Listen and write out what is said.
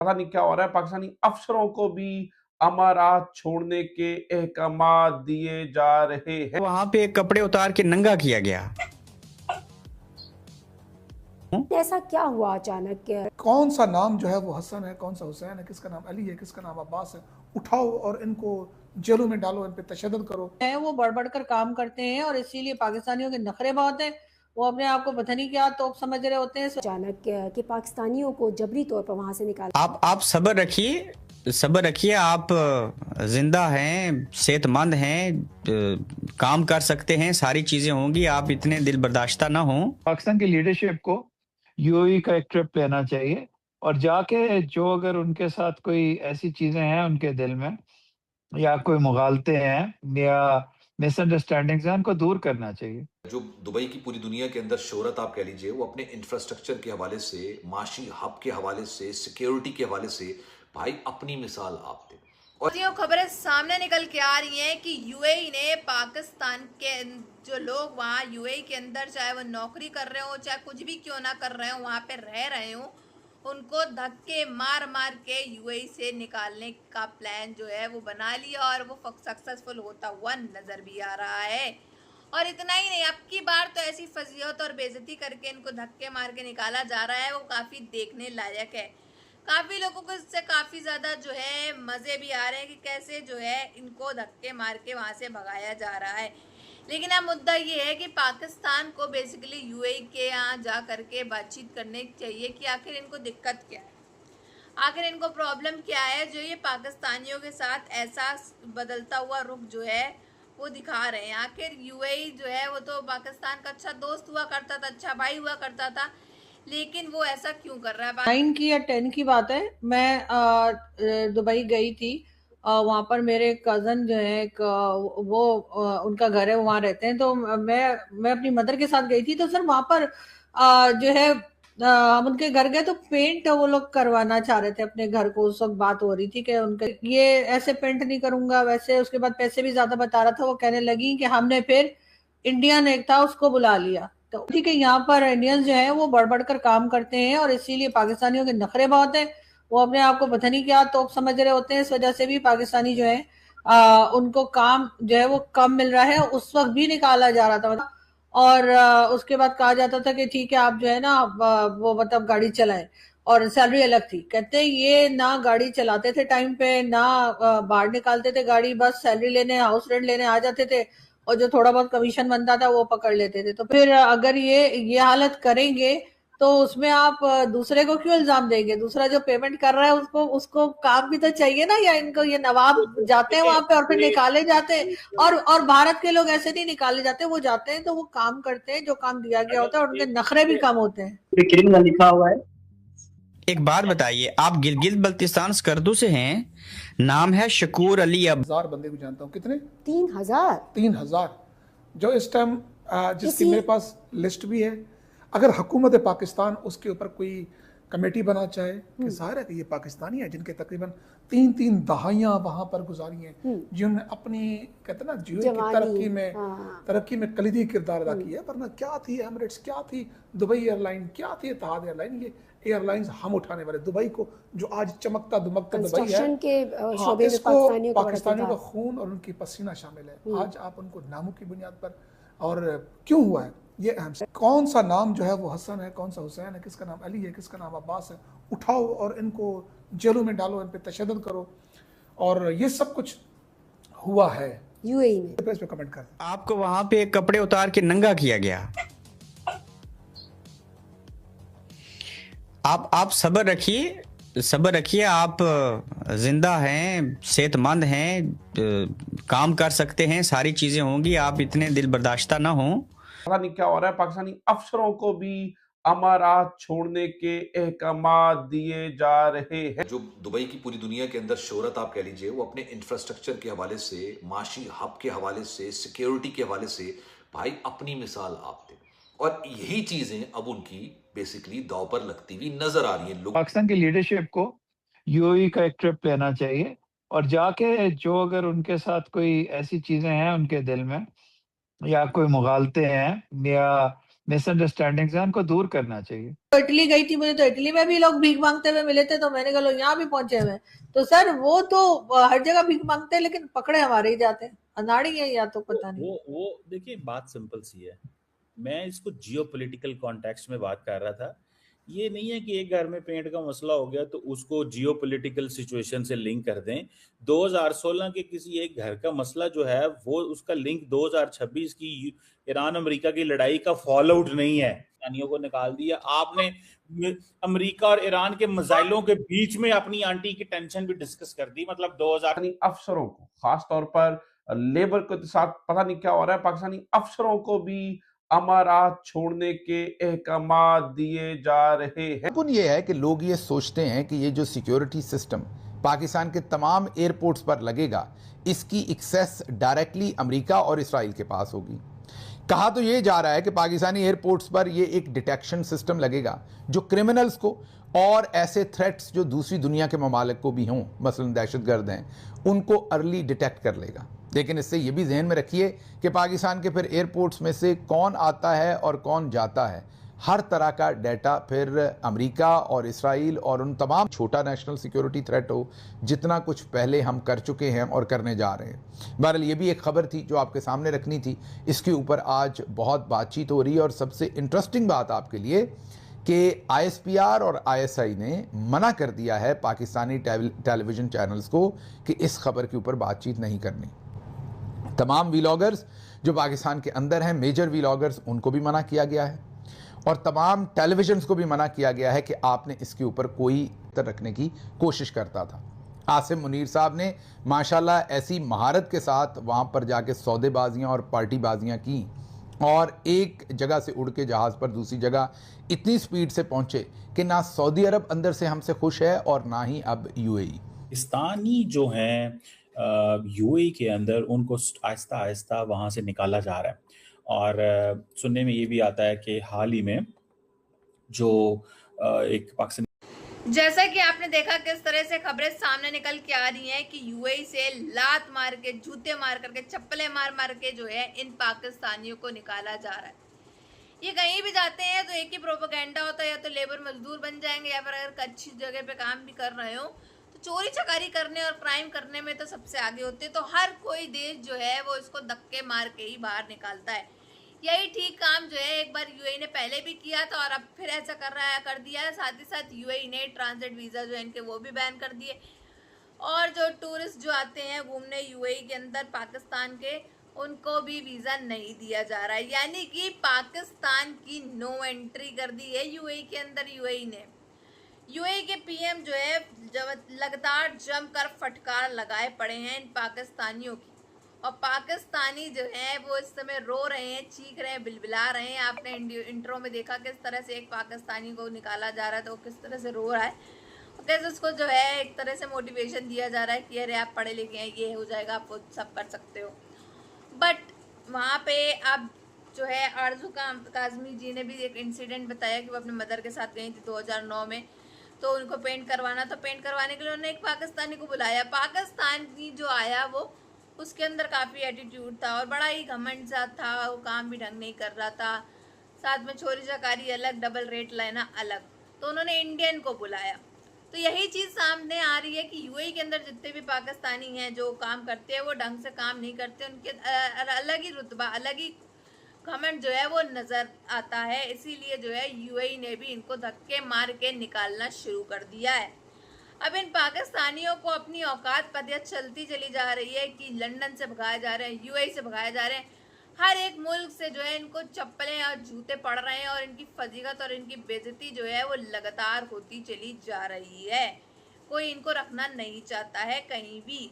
पता नहीं क्या हो रहा है, पाकिस्तानी अफसरों को भी अमारात छोड़ने के अहकामात दिए जा रहे हैं। वहां पे कपड़े उतार के नंगा किया गया। ऐसा क्या हुआ अचानक? कौन सा नाम जो है वो हसन है, कौन सा हुसैन है, किसका नाम अली है, किसका नाम अब्बास है, उठाओ और इनको जेलों में डालो, इन पे तशद्दुद करो। वो बढ़ बढ़ कर काम करते हैं और इसीलिए पाकिस्तानियों के नखरे बहुत हैं। वो अपने आप को पता नहीं क्या तोप समझ रहे होते हैं। अचानक कि पाकिस्तानियों को जबरी तौर पर वहां से निकाला। आप सब्र रखिए, सब्र रखिए। आप जिंदा हैं, सेहतमंद हैं, काम कर सकते हैं, सारी चीजें होंगी। आप इतने दिल बर्दाश्ता ना हो। पाकिस्तान की लीडरशिप को यूएई का एक ट्रिप लेना चाहिए और जाके जो अगर उनके साथ कोई ऐसी चीजें हैं उनके दिल में या कोई मुगालते हैं या मिसअंडरस्टैंडिंग्स हैं, उनको दूर करना चाहिए। जो दुबई की पूरी दुनिया के अंदर शोहरत आप कह लीजिए, वो अपने इंफ्रास्ट्रक्चर के हवाले से, माशी हब के हवाले से, सिक्योरिटी के हवाले से भाई अपनी मिसाल आप दें। और ये खबरें सामने निकल के आ रही हैं कि यूएई ने पाकिस्तान के जो लोग वहाँ यूएई के अंदर, चाहे वो नौकरी कर रहे हो, चाहे कुछ भी क्यों ना कर रहे हो, वहाँ पे रह रहे हो, उनको धक्के मार मार के यूएई से निकालने का प्लान जो है वो बना लिया और वो सक्सेसफुल होता हुआ नजर भी आ रहा है। और इतना ही नहीं, अब की बार तो ऐसी फजीहत और बेइज्जती करके इनको धक्के मार के निकाला जा रहा है, वो काफ़ी देखने लायक है। काफ़ी लोगों को इससे काफ़ी ज़्यादा जो है मज़े भी आ रहे हैं कि कैसे जो है इनको धक्के मार के वहाँ से भगाया जा रहा है। लेकिन अब मुद्दा ये है कि पाकिस्तान को बेसिकली यूएई के यहाँ जा करके बातचीत करनी चाहिए कि आखिर इनको दिक्कत क्या है, आखिर इनको प्रॉब्लम क्या है जो ये पाकिस्तानियों के साथ ऐसा बदलता हुआ रुख जो है वो दिखा रहे हैं। आखिर यूएई जो है वो तो पाकिस्तान का अच्छा दोस्त हुआ करता था, अच्छा भाई हुआ करता था, लेकिन वो ऐसा क्यों कर रहा है? 9 की या 10 की बात है, मैं दुबई गई थी। वहाँ पर मेरे कज़न जो है एक वो उनका घर है, वहाँ रहते हैं। तो मैं अपनी मदर के साथ गई थी। तो सर वहाँ पर जो है हम उनके घर गए तो पेंट वो लोग करवाना चाह रहे थे अपने घर को। उस वक्त बात हो रही थी कि उनके ये ऐसे पेंट नहीं करूंगा वैसे। उसके बाद पैसे भी ज्यादा बता रहा था। वो कहने लगी कि हमने फिर इंडियन एक था उसको बुला लिया। तो ठीक है, यहाँ पर इंडियंस जो है वो बढ़ बढ़ कर काम करते हैं और इसीलिए पाकिस्तानियों के नखरे बहुत हैं। वो अपने आप को पता नहीं क्या तोप समझ रहे होते हैं। इस वजह से भी पाकिस्तानी जो है उनको काम जो है वो कम मिल रहा है। उस वक्त भी निकाला जा रहा था और उसके बाद कहा जाता था कि ठीक है आप जो है ना वो मतलब गाड़ी चलाएं और सैलरी अलग थी। कहते हैं ये ना गाड़ी चलाते थे टाइम पे, ना बाहर निकालते थे गाड़ी, बस सैलरी लेने, हाउस रेंट लेने आ जाते थे और जो थोड़ा बहुत कमीशन बनता था वो पकड़ लेते थे। तो फिर अगर ये हालत करेंगे तो उसमें आप दूसरे को क्यों इल्जाम देंगे? दूसरा जो पेमेंट कर रहा है उसको काम भी तो चाहिए ना। या इनको ये नवाब जाते हैं वहां पे और फिर निकाले जाते हैं। और भारत के लोग ऐसे नहीं निकाले जाते, वो जाते हैं तो वो काम करते हैं जो काम दिया गया होता है और उनके नखरे भी कम होते हैं। क्रिमिनल लिखा हुआ है। एक बात बताइए, आप गिलगित बल्तिस्तान स्कर्दू से हैं, नाम है शकूर अली। अब 1000 बंदे को जानता हूँ। कितने? 3000 जो इस टाइम जिसकी मेरे पास लिस्ट भी है। अगर हुकूमत पाकिस्तान उसके ऊपर कोई कमेटी बना चाहे कि जाहिर है कि ये पाकिस्तानी है जिनके तकरीबन 3 दहाइयाँ वहाँ पर गुजारी हैं, जिन्होंने अपनी कहते हैं ना यूएई की तरक्की में कलीदी किरदार अदा किया है। वरना क्या थी एमिरेट्स, क्या थी दुबई एयरलाइन, क्या थी इत्तेहाद एयरलाइन? ये एयरलाइंस हम उठाने वाले दुबई को, जो आज चमकता दुमकता दुबई है, इसको पाकिस्तानियों का खून और उनकी पसीना शामिल है। आज आप उनको नामों की बुनियाद पर, और क्यों हुआ है ये अहम। कौन सा नाम जो है वो हसन है, कौन सा हुसैन है, किसका नाम अली है, किसका नाम अब्बास है, उठाओ और इनको जेलों में डालो, इन पे तशद्दुद करो। और ये सब कुछ हुआ है यूएई में। पे कमेंट कर। आपको वहां पे कपड़े उतार के नंगा किया गया। आप सब्र रखिए, सब्र रखिए। आप जिंदा हैं, सेहतमंद हैं, काम कर सकते हैं, सारी चीजें होंगी। आप इतने दिल बर्दाश्ता ना हो। पता नहीं क्या हो रहा है, पाकिस्तानी अफसरों को भी अमारात छोड़ने के अहकामात दिए जा रहे हैं। जो दुबई की पूरी दुनिया के अंदर शोहरत आप कह लीजिए, वो अपने इंफ्रास्ट्रक्चर के हवाले से, माशी हब के हवाले से, सिक्योरिटी के हवाले से भाई अपनी मिसाल आप दें। और यही चीजें अब उनकी बेसिकली दांव पर लगती हुई नजर आ रही हैं। पाकिस्तान की लीडरशिप को यूएई का एक ट्रिप लेना चाहिए और जाके जो अगर उनके साथ कोई ऐसी चीजें हैं उनके दिल में या कोई मुगालते हैं या मिसअंडरस्टैंडिंग्स हैं उनको दूर करना चाहिए। तो इटली गई थी, मुझे तो इटली में भी लोग भीख मांगते हुए मिले थे, तो मैंने कहा लोग यहाँ भी पहुंचे हुए हैं। तो सर वो तो हर जगह भीख मांगते हैं, लेकिन पकड़े हमारे ही जाते हैं। अनाड़ी है या तो पता नहीं। वो देखिए, बात सिंपल सी है। मैं इसको जियोपॉलिटिकल कॉन्टेक्स्ट में बात कर रहा था। ये नहीं है कि एक घर में पेंट का मसला हो गया तो उसको जियोपॉलिटिकल सिचुएशन से लिंक कर दें। 2016 के किसी एक घर का मसला जो है वो उसका लिंक 2026 की ईरान अमेरिका की लड़ाई का फॉल आउट नहीं है। पाकिस्तानियों को निकाल दिया आपने, अमेरिका और ईरान के मिसाइलों के बीच में अपनी आंटी की टेंशन भी डिस्कस कर दी। मतलब 2000 पाकिस्तानी अफसरों को, खास तौर पर लेबर के साथ पता नहीं क्या हो रहा है, पाकिस्तानी अफसरों को भी अमारात छोड़ने के अहकामात दिए जा रहे हैं। पुन ये है कि लोग ये सोचते हैं कि ये जो सिक्योरिटी सिस्टम पाकिस्तान के तमाम एयरपोर्ट्स पर लगेगा, इसकी एक्सेस डायरेक्टली अमेरिका और इसराइल के पास होगी। कहा तो ये जा रहा है कि पाकिस्तानी एयरपोर्ट्स पर ये एक डिटेक्शन सिस्टम लगेगा जो क्रिमिनल्स को और ऐसे थ्रेट्स जो दूसरी दुनिया के ममालिक को भी हों, मसलन दहशतगर्द हैं, उनको अर्ली डिटेक्ट कर लेगा। लेकिन इससे ये भी जहन में रखिए कि पाकिस्तान के फिर एयरपोर्ट्स में से कौन आता है और कौन जाता है, हर तरह का डाटा फिर अमेरिका और इसराइल और उन तमाम छोटा नेशनल सिक्योरिटी थ्रेट हो जितना कुछ पहले हम कर चुके हैं और करने जा रहे हैं। बहरहाल ये भी एक खबर थी जो आपके सामने रखनी थी। इसके ऊपर आज बहुत बातचीत हो रही है और सबसे इंटरेस्टिंग बात आपके लिए कि ISPR और ISI ने मना कर दिया है पाकिस्तानी टेलीविज़न चैनल्स को कि इस खबर के ऊपर बातचीत नहीं करनी। तमाम व्लॉगर्स जो पाकिस्तान के अंदर हैं, मेजर व्लॉगर्स, उनको भी मना किया गया है और तमाम टेलीविजन्स को भी मना किया गया है कि आपने इसके ऊपर कोई तर्क रखने की कोशिश करता था। आसिम मुनीर साहब ने माशाल्लाह ऐसी महारत के साथ वहाँ पर जाके सौदेबाजियाँ और पार्टीबाजियाँ की और एक जगह से उड़ के जहाज़ पर दूसरी जगह इतनी स्पीड से पहुँचे कि ना सऊदी अरब अंदर से हमसे खुश है और ना ही अब UAE। पाकिस्तानी जो हैं UAE के अंदर उनको आहिस्ता आहिस्ता वहाँ से निकाला जा रहा है। और सुनने में ये भी आता है कि हाल ही में जो एक पाकिस्तानी, जैसा कि आपने देखा किस तरह से खबरें सामने निकल के आ रही हैं कि UAE से लात मार के, जूते मार करके, चप्पलें मार मार के जो है इन पाकिस्तानियों को निकाला जा रहा है। ये कहीं भी जाते हैं तो एक ही प्रोपेगेंडा होता है, या तो लेबर मजदूर बन जाएंगे या फिर अगर अच्छी जगह पे काम भी कर रहे हो तो चोरी चकारी करने और क्राइम करने में तो सबसे आगे होते हैं। तो हर कोई देश जो है वो इसको धक्के मार के ही बाहर निकालता है। यही ठीक काम जो है एक बार UAE ने पहले भी किया था और अब फिर ऐसा कर दिया है। साथ ही साथ UAE ने ट्रांजिट वीज़ा जो है इनके वो भी बैन कर दिए और जो टूरिस्ट जो आते हैं घूमने UAE के अंदर पाकिस्तान के, उनको भी वीज़ा नहीं दिया जा रहा है। यानी कि पाकिस्तान की नो एंट्री कर दी है UAE के अंदर UAE ने। UAE के PM जो है जब लगातार जमकर फटकार लगाए पड़े हैं इन पाकिस्तानियों की, और पाकिस्तानी जो है वो इस समय रो रहे हैं, चीख रहे हैं, बिलबिला रहे हैं। आपने इंट्रो में देखा किस तरह से एक पाकिस्तानी को निकाला जा रहा है तो वो किस तरह से रो रहा है, कैसे उसको जो है एक तरह से मोटिवेशन दिया जा रहा है कि अरे आप पढ़े लिखे हैं, ये हो जाएगा, आप वो सब कर सकते हो। बट वहाँ पे अब जो है आरजू काज़मी जी ने भी एक इंसिडेंट बताया कि वो अपने मदर के साथ गई थी 2009 में, तो उनको पेंट करवाना, तो पेंट करवाने के लिए उन्होंने एक पाकिस्तानी को बुलाया। पाकिस्तानी जो आया वो उसके अंदर काफ़ी एटीट्यूड था और बड़ा ही घमंड सा था, वो काम भी ढंग नहीं कर रहा था, साथ में चोरी चकारी अलग, डबल रेट लेना अलग, तो उन्होंने इंडियन को बुलाया। तो यही चीज़ सामने आ रही है कि UAE के अंदर जितने भी पाकिस्तानी हैं जो काम करते हैं वो ढंग से काम नहीं करते, उनके अलग ही रुतबा, अलग ही घमंड जो है वो नज़र आता है। इसीलिए जो है UAE ने भी इनको धक्के मार के निकालना शुरू कर दिया है। अब इन पाकिस्तानियों को अपनी औकात पता चलती चली जा रही है कि लंदन से भगाए जा रहे हैं, UAE से भगाए जा रहे हैं, हर एक मुल्क से जो है इनको चप्पलें और जूते पड़ रहे हैं और इनकी फजीलत और इनकी बेइज्जती जो है वो लगातार होती चली जा रही है। कोई इनको रखना नहीं चाहता है कहीं भी।